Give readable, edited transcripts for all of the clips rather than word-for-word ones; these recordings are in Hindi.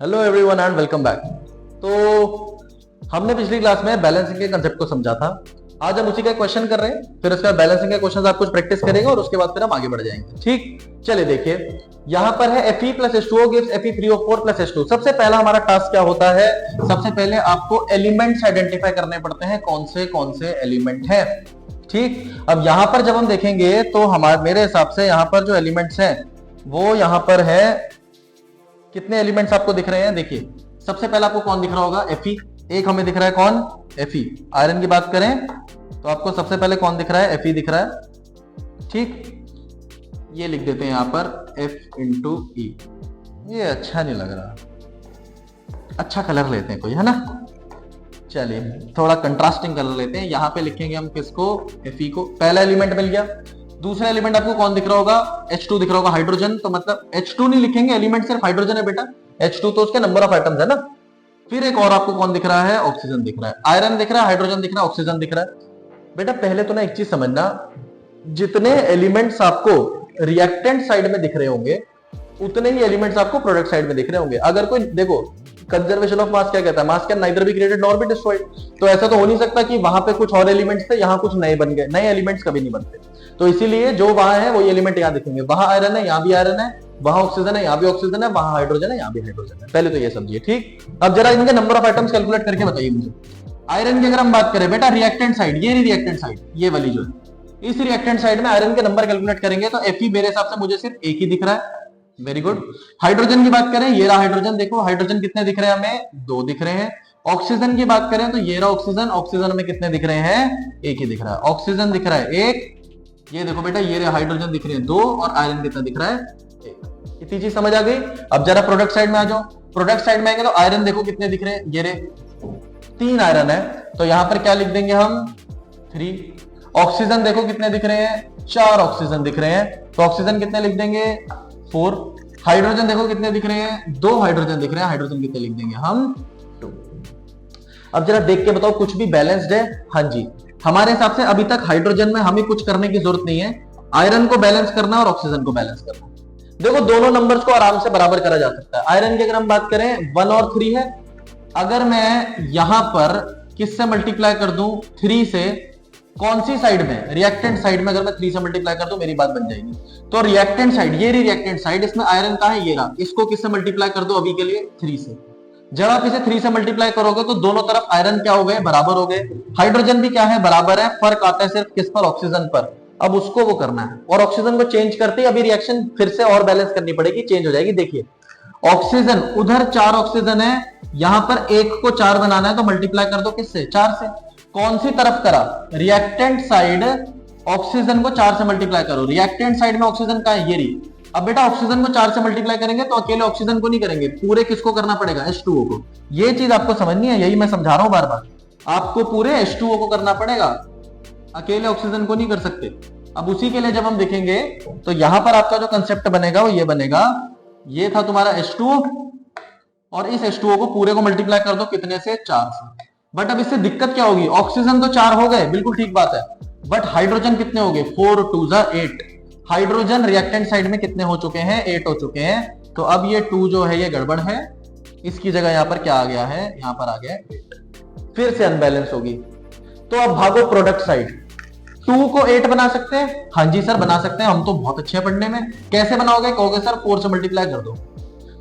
Hello everyone and welcome back. तो हमने पिछली क्लास में बैलेंसिंग के कंसेप्ट को समझा था। आज हम उसी का क्वेश्चन कर रहे हैं, फिर उसके बाद बैलेंसिंग के क्वेश्चन आप कुछ प्रैक्टिस करेंगे और उसके बाद फिर हम आगे बढ़ जाएंगे। ठीक, चलिए देखिए यहाँ पर है Fe plus H2O gives Fe3O4 plus H2। सबसे पहला हमारा टास्क क्या होता है, सबसे पहले आपको एलिमेंट्स आइडेंटिफाई करने पड़ते हैं, कौन से एलिमेंट है। ठीक, अब यहां पर जब हम देखेंगे तो हमारे मेरे हिसाब से यहाँ पर जो एलिमेंट्स हैं वो यहाँ पर है, कितने एलिमेंट्स आपको दिख रहे हैं। देखिए सबसे पहला आपको कौन दिख रहा होगा, Fe। एक हमें दिख रहा है कौन, Fe। आयरन की बात करें तो आपको सबसे पहले कौन दिख रहा है, Fe दिख रहा है। ठीक, ये लिख देते हैं यहां पर F इंटू E। ये अच्छा नहीं लग रहा, अच्छा कलर लेते हैं कोई, है ना। चलिए थोड़ा कंट्रास्टिंग कलर लेते हैं, यहां पे लिखेंगे हम किसको, Fe को। पहला एलिमेंट मिल गया। दूसरा एलिमेंट आपको कौन दिख रहा होगा, H2 दिख रहा होगा, हाइड्रोजन। तो मतलब H2 नहीं लिखेंगे, एलिमेंट सिर्फ हाइड्रोजन है बेटा, H2 तो उसके नंबर ऑफ एटम्स है ना। फिर एक और आपको कौन दिख रहा है, ऑक्सीजन दिख रहा है। आयरन दिख रहा है, हाइड्रोजन दिख रहा है, ऑक्सीजन दिख रहा है। बेटा पहले तो ना एक चीज समझना, जितने एलिमेंट्स आपको रिएक्टेंट साइड में दिख रहे होंगे उतने ही एलिमेंट्स आपको प्रोडक्ट साइड में दिख रहे होंगे। अगर कोई देखो, कंजर्वेशन ऑफ मास क्या कहता है, मास can neither be created nor be destroyed. तो ऐसा तो हो नहीं सकता कि वहां पे कुछ और एलिमेंट्स थे, यहाँ कुछ नए बन गए। नए एलिमेंट्स कभी नहीं बनते, तो इसीलिए जो वहां है वही एलिमेंट यहाँ दिखेंगे। वहां आयरन है, यहाँ भी आयरन है, वहां ऑक्सीजन है, यहाँ भी ऑक्सीजन है, वहां हाइड्रोजन है, यहाँ भी हाइड्रोजन है। पहले तो ये समझिए। ठीक, अब जरा इनके नंबर ऑफ एटम्स कैलकुलेट करके बताइए मुझे। आयरन की अगर हम बात करें बेटा, रिएक्टेंट साइड, ये रिएक्टेंट साइड, ये वाली जो है, इस रिएक्टेंट साइड में आयरन के नंबर कैलकुलेट करेंगे तो Fe मेरे हिसाब से मुझे सिर्फ एक ही दिख रहा है। Very good. हाइड्रोजन की बात करें, ये रहा हाइड्रोजन, देखो हाइड्रोजन कितने दिख रहे हैं हमें, 2 दिख रहे हैं। ऑक्सीजन की बात करें तो ये रहा ऑक्सीजन, ऑक्सीजन में कितने दिख रहे हैं, एक ही दिख रहा है। ऑक्सीजन दिख रहा है एक, ये देखो बेटा ये रहा हाइड्रोजन दिख रहे हैं 2, और आयरन कितना दिख रहा है, एक। इतनी चीज समझ आ गई। अब जरा प्रोडक्ट साइड में आ जाओ। प्रोडक्ट साइड में आएंगे तो आयरन देखो कितने दिख रहे हैं, ये रे 3 आयरन है, तो यहां पर क्या लिख देंगे हम, 3। ऑक्सीजन देखो कितने दिख रहे हैं, 4 ऑक्सीजन दिख रहे हैं, तो ऑक्सीजन कितने लिख देंगे, 4। हाइड्रोजन देखो कितने दिख रहे हैं, 2 हाइड्रोजन दिख रहे हैं, हाइड्रोजन कितने लिख देंगे हम, 2। अब जरा देख के बताओ कुछ भी बैलेंस्ड है। हाँ जी, हमारे हिसाब से अभी तक हाइड्रोजन में हमें कुछ करने की जरूरत नहीं है, आयरन को बैलेंस करना और ऑक्सीजन को बैलेंस करना। देखो दोनों नंबर्स को आराम से बराबर करा जा सकता है। आयरन की अगर हम बात करें 1 और 3 है, अगर मैं यहां पर किससे मल्टीप्लाई कर दूं, 3 से, कौन सी साइड में, रिएक्टेंट साइड में अगर मैं 3 से मल्टीप्लाई कर दूं मेरी बात बन जाएगी। तो रिएक्टेंट साइड, ये रिएक्टेंट साइड, इसमें आयरन का है, ये रहा, इसको किससे मल्टीप्लाई कर दो अभी के लिए, 3 से। जब आप इसे 3 से मल्टीप्लाई करोगे तो दोनों तरफ आयरन क्या हो गए, बराबर हो गए। हाइड्रोजन भी क्या है, बराबर है, फर्क आता है सिर्फ किस पर, ऑक्सीजन पर। अब उसको वो करना है, और ऑक्सीजन को चेंज करते ही अभी रिएक्शन फिर से और बैलेंस करनी पड़ेगी, चेंज हो जाएगी। देखिए ऑक्सीजन, उधर 4 ऑक्सीजन है, यहां पर 1 को 4 बनाना है तो मल्टीप्लाई कर दो किससे, 4 से। कौन सी तरफ करा, रिएक्टेंट साइड, ऑक्सीजन को 4 से मल्टीप्लाई करो। रिएक्टेंट साइड में ऑक्सीजन का है, ये रही। अब बेटा ऑक्सीजन को 4 से मल्टीप्लाई करेंगे तो अकेले ऑक्सीजन को नहीं करेंगे, पूरे किसको करना पड़ेगा, H2O को। ये चीज आपको समझनी है, यही मैं समझा रहा हूं बार बार, आपको पूरे H2O को करना पड़ेगा, अकेले ऑक्सीजन को नहीं कर सकते। अब उसी के लिए जब हम देखेंगे तो यहां पर आपका जो कंसेप्ट बनेगा वो ये बनेगा, ये था तुम्हारा H2O, और इस H2O को पूरे को मल्टीप्लाई कर दो कितने से, 4 से। बट अब इससे दिक्कत क्या होगी, ऑक्सीजन तो 4 हो गए, बिल्कुल ठीक बात है, बट हाइड्रोजन कितने हो गए, 4 2 8। हाइड्रोजन रिएक्टेंट साइड में कितने हो चुके हैं, 8 हो चुके हैं। तो अब ये 2 जो है ये गड़बड़ है, इसकी जगह यहां पर क्या आ गया है, यहां पर आ गया 8, फिर से अनबैलेंस होगी। तो अब भागो प्रोडक्ट साइड, 2 को 8 बना सकते हैं, हाँ जी सर बना सकते हैं, हम तो बहुत अच्छे हैं पढ़ने में। कैसे बनाओगे, कहोगे सर 4 से मल्टीप्लाई कर दो।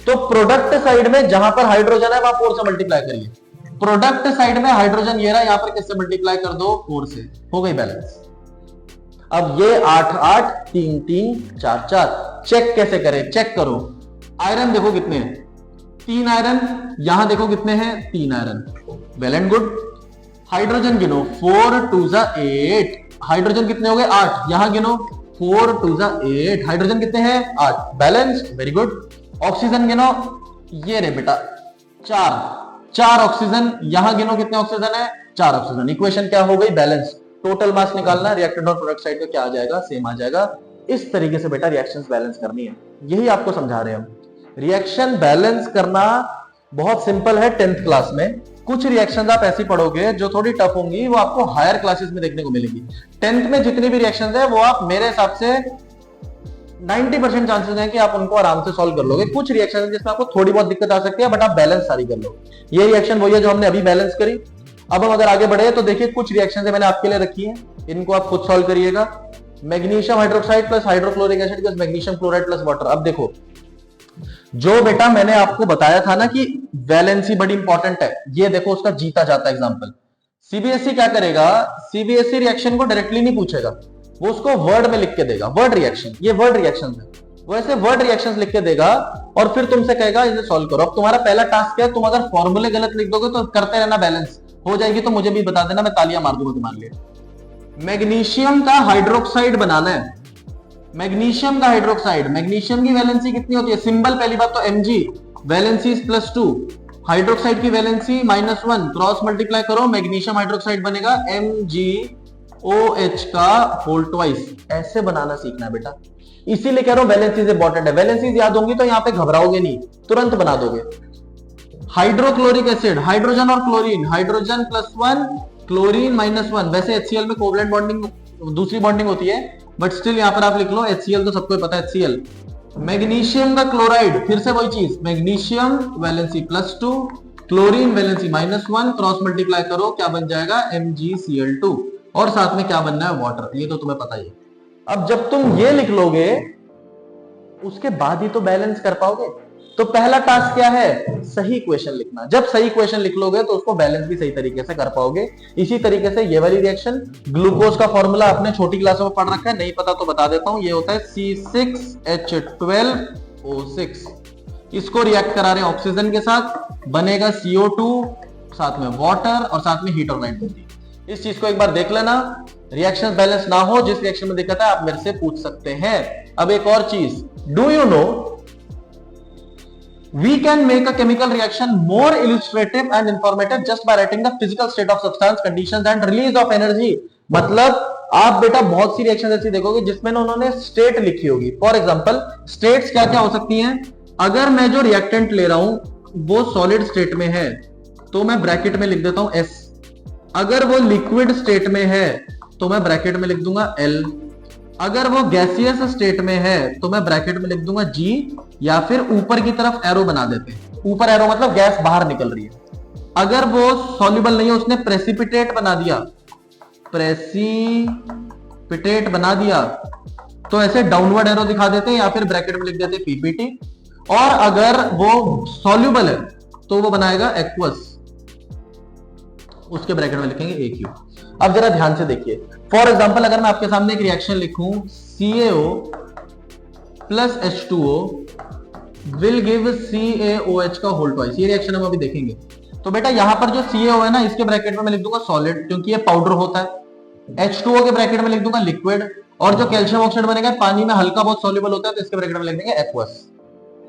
तो प्रोडक्ट साइड में जहां पर हाइड्रोजन है वहां 4 से मल्टीप्लाई करिए। प्रोडक्ट साइड में हाइड्रोजन ये रहा, यहां पर किससे मल्टीप्लाई कर दो, 4 से, हो गई बैलेंस। अब ये 8 8 3 3 4 4, चेक कैसे करें, चेक करो। आयरन देखो कितने हैं, 3 आयरन, यहां देखो कितने हैं, 3 iron, well and good. Hydrogen गिनो, 4 2 8, हाइड्रोजन कितने हो गए, 8, यहां गिनो 4 2 8, हाइड्रोजन कितने हैं, 8, बैलेंस्ड, वेरी गुड। ऑक्सीजन गिनो, ये रे बेटा 4 ऑक्सीजन, यहां गिनो कितने ऑक्सीजन है, 4 ऑक्सीजन। इक्वेशन क्या हो गई, बैलेंस। टोटल मास निकालना है, रिएक्टेंट और प्रोडक्ट साइड का क्या आ जाएगा, सेम आ जाएगा। इस तरीके से बेटा रिएक्शंस बैलेंस करनी है, यही आपको समझा रहे हैं हम। रिएक्शन बैलेंस करना बहुत सिंपल है 10th क्लास में। कुछ रिएक्शंस आप ऐसी पढ़ोगे जो थोड़ी टफ होंगी, वो आपको हायर क्लासेस में देखने को मिलेगी। 10th में जितनी भी रिएक्शंस है वो आप मेरे हिसाब से 90% चांसेस हैं कि आप उनको आराम से सॉल्व कर लोगे। कुछ रिएक्शन है जिसमें आपको थोड़ी बहुत दिक्कत आ सकती है, बट आप बैलेंस सारी कर लोगे। ये रिएक्शन वही है जो हमने अभी बैलेंस करी। अब हम अगर आगे बढ़े तो देखिए कुछ रिएक्शन मैंने आपके लिए रखी है, इनको आप खुद सॉल्व करिएगा। Magnesium hydroxide plus hydrochloric acid plus magnesium chloride plus water. अब देखो, जो बेटा मैंने आपको बताया था ना कि वैलेंसी बड़ी इंपॉर्टेंट है, ये देखो उसका जीता जाता एग्जांपल। सीबीएसई क्या करेगा, सीबीएसई रिएक्शन को डायरेक्टली नहीं पूछेगा, वो उसको वर्ड में लिख के देगा, वर्ड रिएक्शन, ये वर्ड रिएक्शन है, वो ऐसे वर्ड रिएक्शंस लिख के देगा और फिर तुमसे कहेगा इसे सॉल्व करो। अब तुम्हारा पहला टास्क क्या है, तुम अगर फॉर्मूले गलत लिख दोगे तो करते रहना, बैलेंस हो जाएगी तो मुझे भी बता देना, मैं तालियां मार दूंगा तुम्हारे लिए। मैग्नीशियम का हाइड्रोक्साइड बनाना है, मैग्नीशियम का हाइड्रोक्साइड, मैग्नीशियम की वैलेंसी कितनी होती है, सिंबल पहली बात तो Mg, वैलेंसी +2, हाइड्रोक्साइड की वैलेंसी -1, क्रॉस मल्टीप्लाई करो, मैग्नीशियम हाइड्रोक्साइड बनेगा MgOH का होल ट्वाइस। ऐसे बनाना सीखना है बेटा, इसीलिए कह रहा हूं वैलेंसीज इंपॉर्टेंट है। वैलेंसीज याद होंगी तो यहां पे घबराओगे नहीं, तुरंत बना दोगे। हाइड्रोक्लोरिक एसिड, हाइड्रोजन और क्लोरीन, हाइड्रोजन +1 क्लोरीन -1। वैसे HCl में कोवलेंट बॉन्डिंग दूसरी बॉन्डिंग होती है, बट स्टिल यहां पर आप लिख लो HCl, तो सबको पता है HCl। मैग्नीशियम का क्लोराइड, फिर से वही चीज, magnesium valency +2, chlorine valency -1, cross multiply करो क्या बन जाएगा MgCl2, और साथ में क्या बनना है वाटर, ये तो तुम्हें पता ही है। अब जब तुम ये लिख लोगे उसके बाद ही तो बैलेंस कर पाओगे। तो पहला टास्क क्या है, सही क्वेश्चन लिखना। जब सही क्वेश्चन लिख लोगे तो उसको बैलेंस भी सही तरीके से कर पाओगे। इसी तरीके से ये वाली रिएक्शन, ग्लूकोज का फॉर्मूला आपने छोटी क्लासों में पढ़ रखा है, नहीं पता तो बता देता हूं, ये होता है C6H12O6। इसको रिएक्ट करा रहे हैं ऑक्सीजन के साथ, बनेगा CO2, साथ में वाटर और साथ में हीट और लाइट होती है। इस चीज को एक बार देख लेना, रिएक्शन बैलेंस ना हो, जिस रिएक्शन में दिक्कत है आप मेरे से पूछ सकते हैं। अब एक और चीज, do you know we can make a chemical reaction more illustrative and informative just by writing the physical state of substance, conditions and release of energy। मतलब आप बेटा बहुत सी रिएक्शन ऐसी देखोगे जिसमें उन्होंने स्टेट लिखी होगी। फॉर एग्जांपल स्टेट्स क्या क्या हो सकती हैं, अगर मैं जो रिएक्टेंट ले रहा हूं वो सॉलिड स्टेट में है तो मैं ब्रैकेट में लिख देता हूं S, अगर वो लिक्विड स्टेट में है तो मैं ब्रैकेट में लिख दूंगा L, अगर वो गैसियस स्टेट में है तो मैं ब्रैकेट में लिख दूंगा G, या फिर ऊपर की तरफ एरो बना देते हैं, ऊपर एरो मतलब गैस बाहर निकल रही है। अगर वो सॉल्युबल नहीं है, उसने प्रेसिपिटेट बना दिया, प्रेसिपिटेट बना दिया, तो ऐसे डाउनवर्ड एरो दिखा देते हैं या फिर ब्रैकेट में लिख देते हैं PPT। और अगर वो सॉल्युबल है तो वो बनाएगा एक्वस, उसके ब्रैकेट में लिखेंगे AQ। अब जरा ध्यान से देखिए, फॉर एग्जांपल अगर मैं आपके सामने एक रिएक्शन लिखूं CaO plus H2O will give CaOH का होल ट्वाइस, ये रिएक्शन हम अभी देखेंगे। तो बेटा यहां पर जो CaO है ना, इसके ब्रैकेट में मैं लिख दूंगा सॉलिड क्योंकि ये पाउडर होता है, H2O के ब्रैकेट में लिख दूंगा लिक्विड, और जो कैल्शियम ऑक्साइड बनेगा पानी में हल्का बहुत सॉल्युबल होता है तो इसके ब्रैकेट में लिख देंगे एक्वस।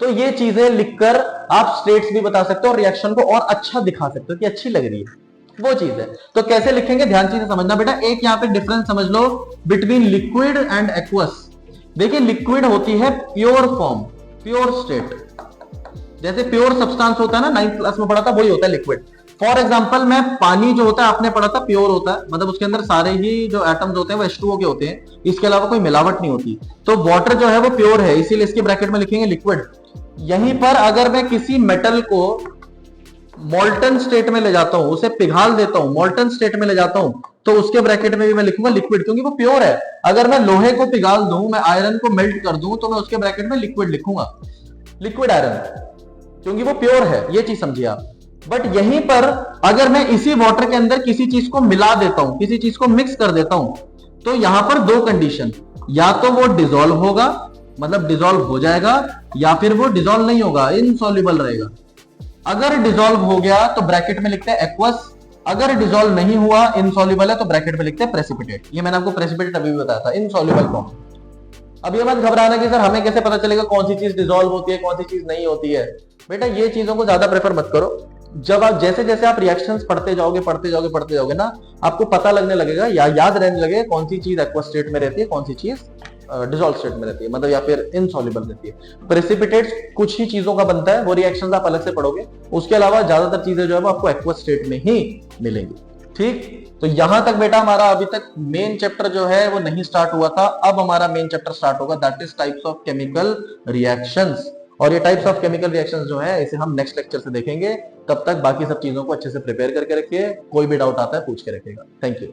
तो ये चीजें लिखकर आप स्टेट्स भी बता सकते हो और रिएक्शन को और अच्छा दिखा सकते हो कि अच्छी लग रही है, वो चीज है। तो कैसे लिखेंगे ध्यान से समझना बेटा। एक यहाँ पे डिफरेंस समझ लो बिटवीन लिक्विड एंड एक्वस। देखिए लिक्विड होती है प्योर फॉर्म, प्योर स्टेट, जैसे प्योर सब्सटेंस होता है ना, 9th क्लास में पढ़ा था, वही होता है लिक्विड। फॉर एग्जांपल मैं पानी जो होता है आपने पढ़ा था प्योर होता है, मतलब उसके अंदर सारे ही जो एटम्स होते हैं वो H2O के होते हैं, इसके अलावा कोई मिलावट नहीं होती। तो वाटर जो है वो प्योर है, इसीलिए इसके ब्रैकेट में लिखेंगे लिक्विड। यहीं पर अगर मैं किसी मेटल को मोल्टन स्टेट में ले जाता हूं, उसे पिघाल देता हूं, मोल्टन स्टेट में ले जाता हूं, तो उसके ब्रैकेट में भी मैं लिखूंगा लिक्विड क्योंकि वो प्योर है। अगर मैं लोहे को पिघाल दूं, मैं आयरन को मेल्ट कर दूं, तो मैं उसके ब्रैकेट में लिक्विड लिखूंगा, लिक्विड आयरन, क्योंकि वो प्योर है। ये चीज समझिए आप। बट यहीं पर अगर मैं इसी वाटर के अंदर किसी चीज को मिला देता हूं, किसी चीज को मिक्स कर देता हूं, तो यहां पर दो कंडीशन, या तो वो डिसॉल्व होगा, मतलब डिसॉल्व हो जाएगा, या फिर वो डिसॉल्व नहीं होगा, इनसॉल्युबल रहेगा। अगर डिसॉल्व हो गया तो ब्रैकेट में लिखते हैं एक्वस, अगर डिसॉल्व नहीं हुआ, इनसॉल्युबल है, तो ब्रैकेट में लिखते हैं प्रेसिपिटेट। ये मैंने आपको प्रेसिपिटेट अभी भी बताया था, इनसॉल्युबल फॉर्म। अब ये मत घबराना कि सर हमें कैसे पता चलेगा कौन सी चीज डिसॉल्व होती है, कौन सी चीज नहीं होती है। बेटा ये चीजों को ज्यादा प्रेफर मत करो। जब आप जैसे जैसे आप रिएक्शंस पढ़ते जाओगे ना, आपको पता लगने लगेगा या याद रहने लगेगा कौन सी चीज एक्वस स्टेट में रहती है, कौन सी चीज डिसॉल्व स्टेट में रहती है, मतलब या फिर इनसॉल्युबल रहती है। प्रेसिपिटेट्स कुछ ही चीजों का बनता है, वो रिएक्शंस आप अलग से पढ़ोगे, उसके अलावा ज्यादातर चीजें जो है वो आपको एक्वस स्टेट में ही मिलेंगी। ठीक, तो यहां तक बेटा हमारा अभी तक मेन चैप्टर जो है वो नहीं स्टार्ट हुआ था। अब हमारा मेन चैप्टर स्टार्ट होगा, that is types of chemical reactions. और ये टाइप्स ऑफ केमिकल रिएक्शंस जो है इसे हम नेक्स्ट लेक्चर से देखेंगे। तब तक बाकी सब चीजों को अच्छे से प्रिपेयर करके रखिए, कोई भी डाउट आता है पूछ के रखिएगा। Thank you.